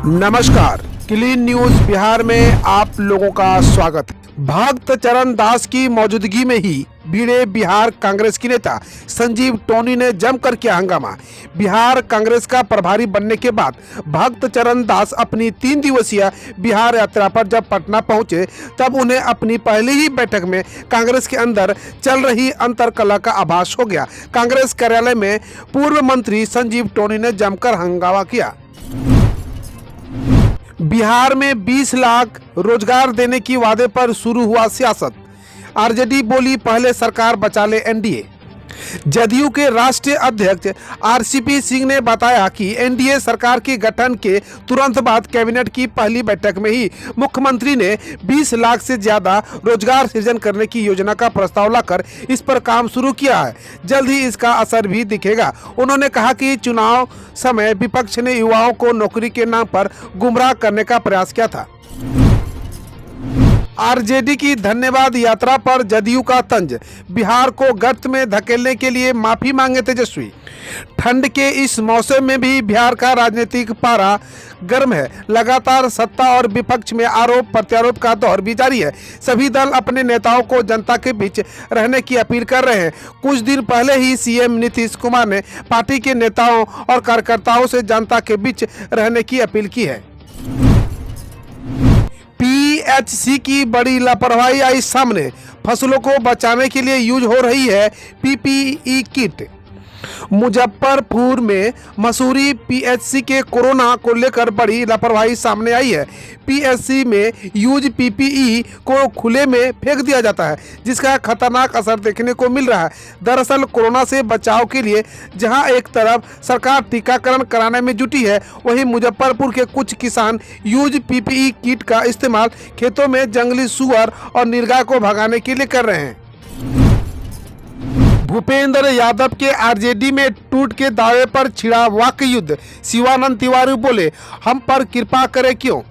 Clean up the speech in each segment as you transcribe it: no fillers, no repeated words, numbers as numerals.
नमस्कार, clean news Bihar में आप लोगों का स्वागत है। भक्त चरण दास की मौजूदगी में ही भिड़े बिहार कांग्रेस की नेता संजीव टोनी ने जमकर किया हंगामा। बिहार कांग्रेस का प्रभारी बनने के बाद भक्त चरण दास अपनी 3 दिवसीय बिहार यात्रा पर जब पटना पहुंचे तब उन्हें अपनी पहली ही बैठक में कांग्रेस के अंदर चल रही अंतरकलह का आभास हो गया। कांग्रेस कार्यालय में पूर्व मंत्री संजीव टोनी ने जमकर हंगामा किया। बिहार में 20 लाख रोजगार देने की वादे पर शुरू हुआ सियासत। आरजेडी बोली पहले सरकार बचा ले एनडीए। जदयू के राष्ट्रीय अध्यक्ष आरसीपी सिंह ने बताया कि एनडीए सरकार के गठन के तुरंत बाद कैबिनेट की पहली बैठक में ही मुख्यमंत्री ने 20 लाख से ज्यादा रोजगार सृजन करने की योजना का प्रस्ताव लाकर इस पर काम शुरू किया है। जल्द ही इसका असर भी दिखेगा। उन्होंने कहा कि चुनाव समय विपक्ष ने युवाओं को नौकरी के नाम पर गुमराह करने का प्रयास किया था। आरजेडी की धन्यवाद यात्रा पर जदयू का तंज। बिहार को गर्त में धकेलने के लिए माफी मांगे तेजस्वी। ठंड के इस मौसम में भी बिहार का राजनीतिक पारा गर्म है। लगातार सत्ता और विपक्ष में आरोप प्रत्यारोप का दौर भी जारी है। सभी दल अपने नेताओं को जनता के बीच रहने की अपील कर रहे हैं। कुछ दिन पहले ही सीएम नीतीश कुमार ने पार्टी के नेताओं और कार्यकर्ताओं से जनता के बीच रहने की अपील की है। पीएचसी की बड़ी लापरवाही आई सामने। फसलों को बचाने के लिए यूज हो रही है पीपीई किट। मुजफ्फरपुर में मसूरी पीएचसी के कोरोना को लेकर बड़ी लापरवाही सामने आई है। पीएचसी में यूज पीपीई को खुले में फेंक दिया जाता है, जिसका खतरनाक असर देखने को मिल रहा है। दरअसल कोरोना से बचाव के लिए जहां एक तरफ सरकार टीकाकरण कराने में जुटी है, वहीं मुजफ्फरपुर के कुछ किसान यूज पीपीई किट का इस्तेमाल खेतों में जंगली सुअर और नीलगाय को भगाने के लिए कर रहे हैं। भूपेंद्र यादव के आरजेडी में टूट के दावे पर छिड़ा वाक युद्ध। शिवानंद तिवारी बोले, हम पर कृपा करें क्यों।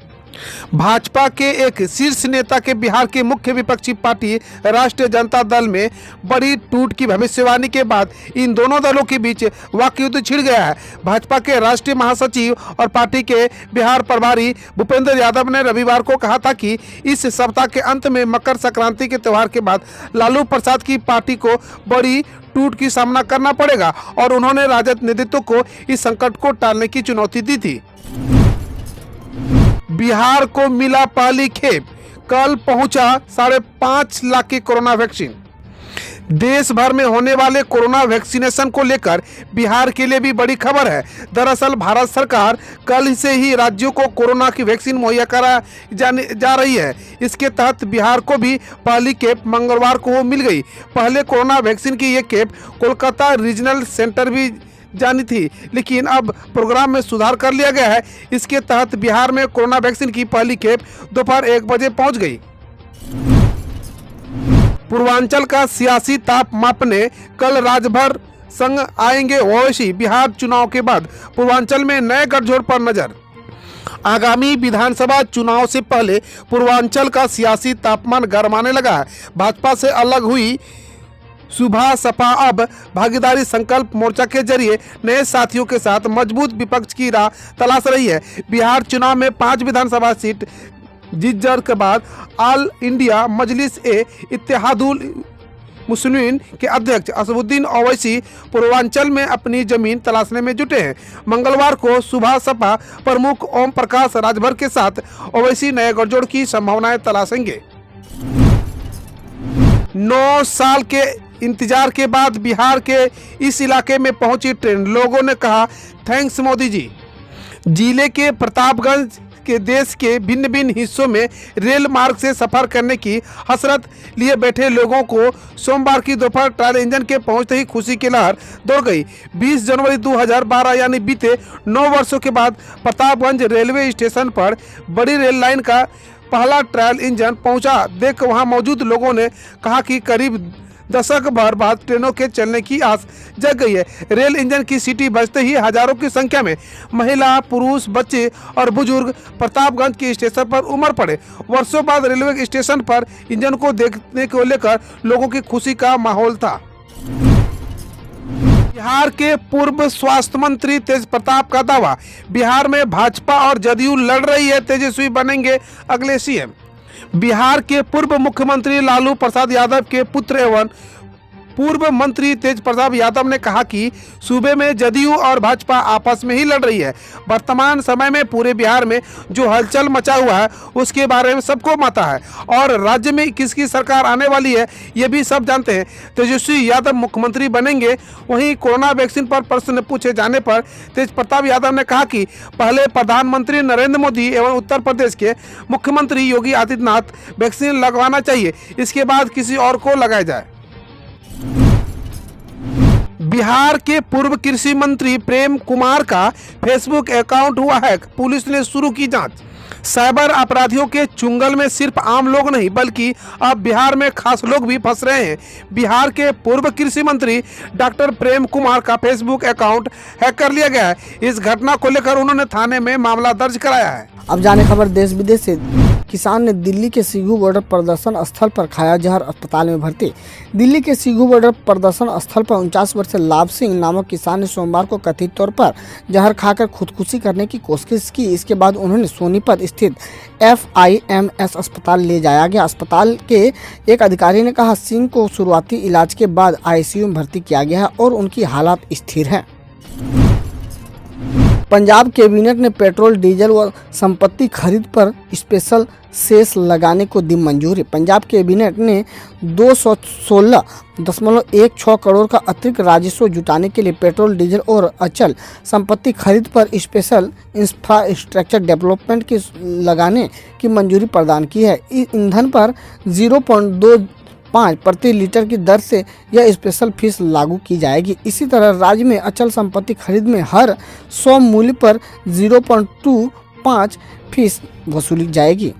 भाजपा के एक शीर्ष नेता के बिहार की मुख्य विपक्षी पार्टी राष्ट्रीय जनता दल में बड़ी टूट की भविष्यवाणी के बाद इन दोनों दलों के बीच वाकयुद्ध छिड़ गया है। भाजपा के राष्ट्रीय महासचिव और पार्टी के बिहार प्रभारी भूपेंद्र यादव ने रविवार को कहा था कि इस सप्ताह के अंत में मकर संक्रांति के त्यौहार के बाद लालू प्रसाद की पार्टी को बड़ी टूट की सामना करना पड़ेगा और उन्होंने राजद नेतृत्व को इस संकट को टालने की चुनौती दी थी। बिहार को मिला पहली खेप। कल पहुंचा 5.5 लाख की कोरोना वैक्सीन। देश भर में होने वाले कोरोना वैक्सीनेशन को लेकर बिहार के लिए भी बड़ी खबर है। दरअसल भारत सरकार कल से ही राज्यों को कोरोना की वैक्सीन मुहैया करा जा रही है। इसके तहत बिहार को भी पहली खेप मंगलवार को मिल गई। पहले कोरोना वैक्सीन की ये खेप कोलकाता रीजनल सेंटर भी जानी थी, लेकिन अब प्रोग्राम में सुधार कर लिया गया है। इसके तहत बिहार में कोरोना वैक्सीन की पहली खेप दोपहर 1 बजे पहुंच गई। पूर्वांचल का सियासी ताप मापने कल राज्यभर संग आएंगे ओवैसी। बिहार चुनाव के बाद पूर्वांचल में नए गठजोड़ पर नजर। आगामी विधानसभा चुनाव से पहले पूर्वांचल का सियासी तापमान गरमाने लगा है। भाजपा से अलग हुई सुभा सपा अब भागीदारी संकल्प मोर्चा के जरिए नए साथियों के साथ मजबूत विपक्ष की राह तलाश रही है। बिहार चुनाव में 5 विधानसभा सीट जीत के बाद ऑल इंडिया मजलिस ए इत्तेहादुल मुस्लिमीन के अध्यक्ष असदुद्दीन ओवैसी पूर्वांचल में अपनी जमीन तलाशने में जुटे हैं। मंगलवार को सुबह सपा प्रमुख ओम प्रकाश राजभर के साथ ओवैसी नए गठजोड़ की संभावनाएं तलाशेंगे। 9 साल के इंतजार के बाद बिहार के इस इलाके में पहुंची ट्रेन। लोगों ने कहा, थैंक्स मोदी जी। जिले के प्रतापगंज के देश के भिन्न भिन्न हिस्सों में रेल मार्ग से सफर करने की हसरत लिए बैठे लोगों को सोमवार की दोपहर ट्रायल इंजन के पहुंचते ही खुशी की लहर दौड़ गई। 20 जनवरी 2012 यानी बीते 9 वर्षों के बाद प्रतापगंज रेलवे स्टेशन पर बड़ी रेल लाइन का पहला ट्रायल इंजन पहुंचा। देख वहां मौजूद लोगों ने कहा कि करीब दशक भर बाद ट्रेनों के चलने की आस जग गई है। रेल इंजन की सीटी बजते ही हजारों की संख्या में महिला, पुरुष, बच्चे और बुजुर्ग प्रतापगंज के स्टेशन पर उमड़ पड़े। वर्षों बाद रेलवे स्टेशन पर इंजन को देखने को लेकर लोगों की खुशी का माहौल था। बिहार के पूर्व स्वास्थ्य मंत्री तेज प्रताप का दावा, बिहार में भाजपा और जदयू लड़ रही है, तेजस्वी बनेंगे अगले सीएम। बिहार के पूर्व मुख्यमंत्री लालू प्रसाद यादव के पुत्र एवं पूर्व मंत्री तेज प्रताप यादव ने कहा कि सूबे में जदयू और भाजपा आपस में ही लड़ रही है। वर्तमान समय में पूरे बिहार में जो हलचल मचा हुआ है उसके बारे में सबको पता है और राज्य में किसकी सरकार आने वाली है ये भी सब जानते हैं। तेजस्वी यादव मुख्यमंत्री बनेंगे। वहीं कोरोना वैक्सीन पर प्रश्न पूछे जाने पर तेज प्रताप यादव ने कहा कि पहले प्रधानमंत्री नरेंद्र मोदी एवं उत्तर प्रदेश के मुख्यमंत्री योगी आदित्यनाथ वैक्सीन लगवाना चाहिए, इसके बाद किसी और को लगाया जाए। बिहार के पूर्व कृषि मंत्री प्रेम कुमार का फेसबुक अकाउंट हुआ हैक, पुलिस ने शुरू की जांच। साइबर अपराधियों के चुंगल में सिर्फ आम लोग नहीं बल्कि अब बिहार में खास लोग भी फंस रहे हैं। बिहार के पूर्व कृषि मंत्री डॉक्टर प्रेम कुमार का फेसबुक अकाउंट हैक कर लिया गया है। इस घटना को लेकर उन्होंने थाने में मामला दर्ज कराया है। अब जाने खबर देश विदेश से। किसान ने दिल्ली के सिंघू बॉर्डर प्रदर्शन स्थल पर खाया जहर, अस्पताल में भर्ती। दिल्ली के सिंघू बॉर्डर प्रदर्शन स्थल पर 49 वर्षीय लाभ सिंह नामक किसान ने सोमवार को कथित तौर पर जहर खाकर खुदकुशी करने की कोशिश की। इसके बाद उन्होंने सोनीपत स्थित FIMS अस्पताल ले जाया गया। अस्पताल के एक अधिकारी ने कहा, सिंह को शुरुआती इलाज के बाद ICU में भर्ती किया गया है और उनकी हालत स्थिर है। पंजाब कैबिनेट ने पेट्रोल, डीजल व संपत्ति खरीद पर स्पेशल सेस लगाने को दी मंजूरी। पंजाब कैबिनेट ने 216.16 करोड़ का अतिरिक्त राजस्व जुटाने के लिए पेट्रोल, डीजल और अचल संपत्ति खरीद पर स्पेशल इंफ्रास्ट्रक्चर डेवलपमेंट की लगाने की मंजूरी प्रदान की है। ईंधन पर 0.25 प्रति लीटर की दर से यह स्पेशल फीस लागू की जाएगी। इसी तरह राज्य में अचल संपत्ति खरीद में हर 100 मूल्य पर 0.25 फीस वसूली जाएगी।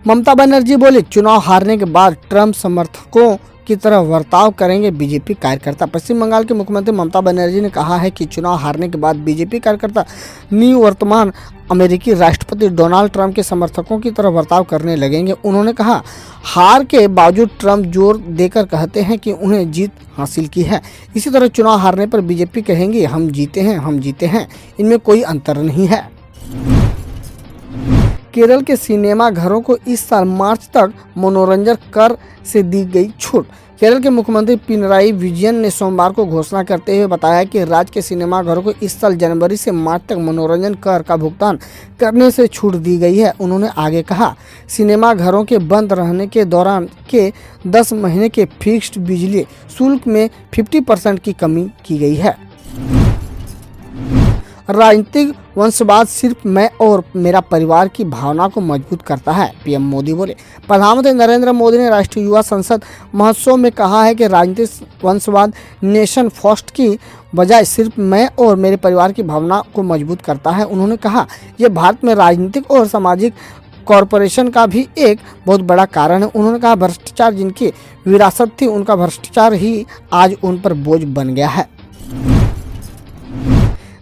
ममता बनर्जी बोले, चुनाव हारने के बाद ट्रंप समर्थकों की तरह बर्ताव करेंगे बीजेपी कार्यकर्ता। पश्चिम बंगाल के मुख्यमंत्री ममता बनर्जी ने कहा है कि चुनाव हारने के बाद बीजेपी कार्यकर्ता निवर्तमान अमेरिकी राष्ट्रपति डोनाल्ड ट्रंप के समर्थकों की तरह बर्ताव करने लगेंगे। उन्होंने कहा, हार के बावजूद ट्रंप जोर देकर कहते हैं कि उन्हें जीत हासिल की है। इसी तरह चुनाव हारने पर बीजेपी कहेंगी, हम जीते हैं, हम जीते हैं, इनमें कोई अंतर नहीं है। केरल के सिनेमा घरों को इस साल मार्च तक मनोरंजन कर से दी गई छूट। केरल के मुख्यमंत्री पिनराई विजयन ने सोमवार को घोषणा करते हुए बताया कि राज्य के सिनेमा घरों को इस साल जनवरी से मार्च तक मनोरंजन कर का भुगतान करने से छूट दी गई है। उन्होंने आगे कहा, सिनेमा घरों के बंद रहने के दौरान के 10 महीने के फिक्स्ड बिजली शुल्क में 50% की कमी की गई है। राजनीतिक वंशवाद सिर्फ मैं और मेरा परिवार की भावना को मजबूत करता है, पीएम मोदी बोले। प्रधानमंत्री नरेंद्र मोदी ने राष्ट्रीय युवा संसद महोत्सव में कहा है कि राजनीतिक वंशवाद नेशन फर्स्ट की बजाय सिर्फ मैं और मेरे परिवार की भावना को मजबूत करता है। उन्होंने कहा, यह भारत में राजनीतिक और सामाजिक कॉरपोरेशन का भी एक बहुत बड़ा कारण है। उन्होंने कहा, भ्रष्टाचार जिनकी विरासत थी उनका भ्रष्टाचार ही आज उन पर बोझ बन गया है।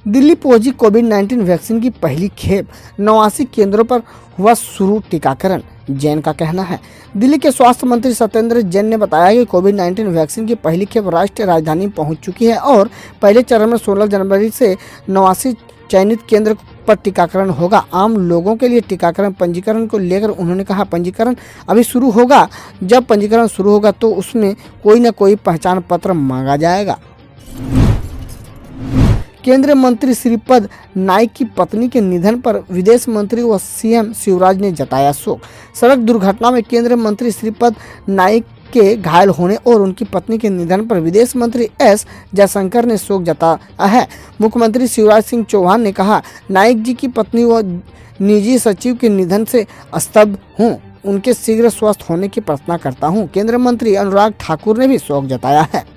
दिल्ली पहुंची कोविड-19 वैक्सीन की पहली खेप, 89 केंद्रों पर हुआ शुरू टीकाकरण, जैन का कहना है। दिल्ली के स्वास्थ्य मंत्री सत्येंद्र जैन ने बताया कि कोविड-19 वैक्सीन की पहली खेप राष्ट्रीय राजधानी पहुंच चुकी है और पहले चरण में 16 जनवरी से 89 चयनित केंद्र पर टीकाकरण होगा। आम लोगों के लिए टीकाकरण पंजीकरण को लेकर उन्होंने कहा, पंजीकरण अभी शुरू होगा। जब पंजीकरण शुरू होगा तो उसमें कोई न कोई पहचान पत्र मांगा जाएगा। केंद्रीय मंत्री श्रीपद नाइक की पत्नी के निधन पर विदेश मंत्री व सीएम शिवराज ने जताया शोक। सड़क दुर्घटना में केंद्रीय मंत्री श्रीपद नाइक के घायल होने और उनकी पत्नी के निधन पर विदेश मंत्री एस जयशंकर ने शोक जताया है। मुख्यमंत्री शिवराज सिंह चौहान ने कहा, नाइक जी की पत्नी व निजी सचिव के निधन से स्तब्ध हूँ, उनके शीघ्र स्वस्थ होने की प्रार्थना करता हूँ। केंद्रीय मंत्री अनुराग ठाकुर ने भी शोक जताया है।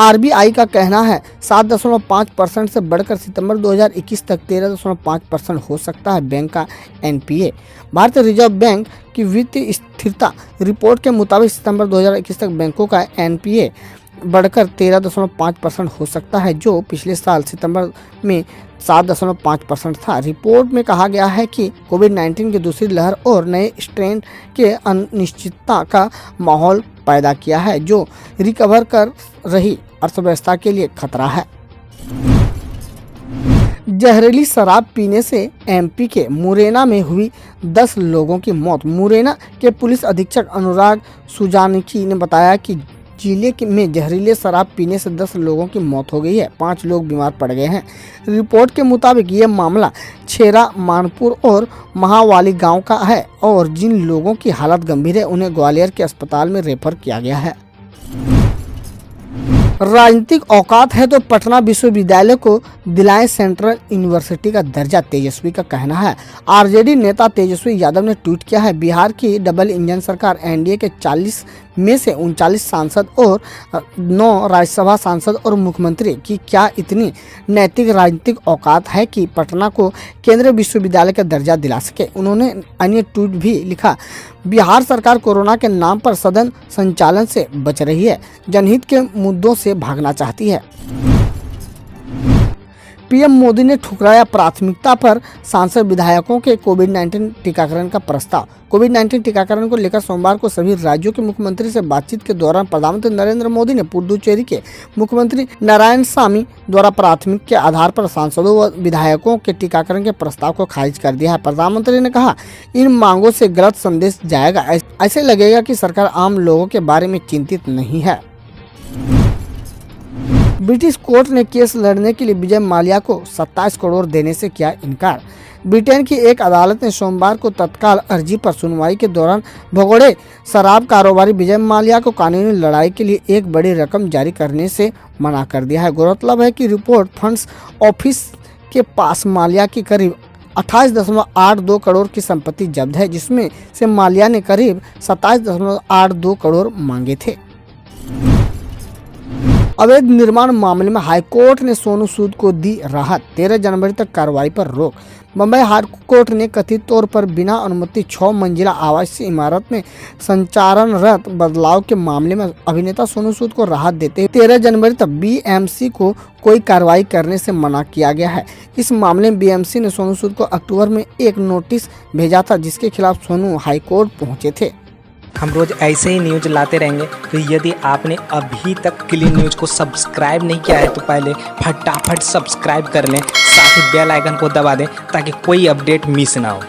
RBI का कहना है 7.5% से बढ़कर सितंबर 2021 तक 13.5% हो सकता है बैंक का NPA। भारतीय रिजर्व बैंक की वित्तीय स्थिरता रिपोर्ट के मुताबिक सितंबर 2021 तक बैंकों का NPA बढ़कर 13.5% हो सकता है, जो पिछले साल सितंबर में 7.5% था। रिपोर्ट में कहा गया है कि कोविड-19 की दूसरी लहर और नए स्ट्रेन के अनिश्चितता का माहौल पैदा किया है, जो रिकवर कर रही अर्थव्यवस्था के लिए खतरा है। जहरीली शराब पीने से एमपी के मुरैना में हुई 10 लोगों की मौत। मुरैना के पुलिस अधीक्षक अनुराग सुजानकी ने बताया कि जिले में जहरीले शराब पीने से 10 लोगों की मौत हो गई है, 5 लोग बीमार पड़ गए हैं। रिपोर्ट के मुताबिक ये मामला छेरा मानपुर और महावाली गांव का है और जिन लोगों की हालत गंभीर है उन्हें ग्वालियर के अस्पताल में रेफर किया गया है। राजनीतिक औकात है तो पटना विश्वविद्यालय को दिलाएं सेंट्रल यूनिवर्सिटी का दर्जा, तेजस्वी का कहना है। आरजेडी नेता तेजस्वी यादव ने ट्वीट किया है, बिहार की डबल इंजन सरकार एनडीए के 40 में से 39 सांसद और 9 राज्यसभा सांसद और मुख्यमंत्री की क्या इतनी नैतिक राजनीतिक औकात है कि पटना को केंद्रीय विश्वविद्यालय का दर्जा दिला सके। उन्होंने अन्य ट्वीट भी लिखा, बिहार सरकार कोरोना के नाम पर सदन संचालन से बच रही है, जनहित के मुद्दों से भागना चाहती है। पीएम मोदी ने ठुकराया प्राथमिकता पर सांसद विधायकों के कोविड-19 टीकाकरण का प्रस्ताव। कोविड-19 टीकाकरण को लेकर सोमवार को सभी राज्यों के मुख्यमंत्री से बातचीत के दौरान प्रधानमंत्री नरेंद्र मोदी ने पुडुचेरी के मुख्यमंत्री नारायणसामी द्वारा प्राथमिक के आधार पर सांसदों व विधायकों के टीकाकरण के प्रस्ताव को खारिज कर दिया है। प्रधानमंत्री ने कहा, इन मांगों से गलत संदेश जाएगा, ऐसे लगेगा कि सरकार आम लोगों के बारे में चिंतित नहीं है। ब्रिटिश कोर्ट ने केस लड़ने के लिए विजय माल्या को 27 करोड़ देने से किया इनकार। ब्रिटेन की एक अदालत ने सोमवार को तत्काल अर्जी पर सुनवाई के दौरान भगोड़े शराब कारोबारी विजय माल्या को कानूनी लड़ाई के लिए एक बड़ी रकम जारी करने से मना कर दिया है। गौरतलब है कि रिपोर्ट फंड्स ऑफिस के पास माल्या की करीब 28.82 करोड़ की संपत्ति जब्त है, जिसमें से माल्या ने करीब 27.82 करोड़ मांगे थे। अवैध निर्माण मामले में हाईकोर्ट ने सोनू सूद को दी राहत, 13 जनवरी तक कार्रवाई पर रोक। मुंबई हाईकोर्ट ने कथित तौर पर बिना अनुमति 6 मंजिला आवासीय इमारत में संचालनरत बदलाव के मामले में अभिनेता सोनू सूद को राहत देते हुए 13 जनवरी तक बीएमसी को कोई कार्रवाई करने से मना किया गया है। इस मामले में बीएमसी ने सोनू सूद को अक्टूबर में एक नोटिस भेजा था, जिसके खिलाफ सोनू हाईकोर्ट पहुंचे थे। हम रोज ऐसे ही न्यूज लाते रहेंगे, तो यदि आपने अभी तक क्लीन न्यूज को सब्सक्राइब नहीं किया है तो पहले फटाफट सब्सक्राइब कर लें, साथ ही बेल आइकन को दबा दें ताकि कोई अपडेट मिस ना हो।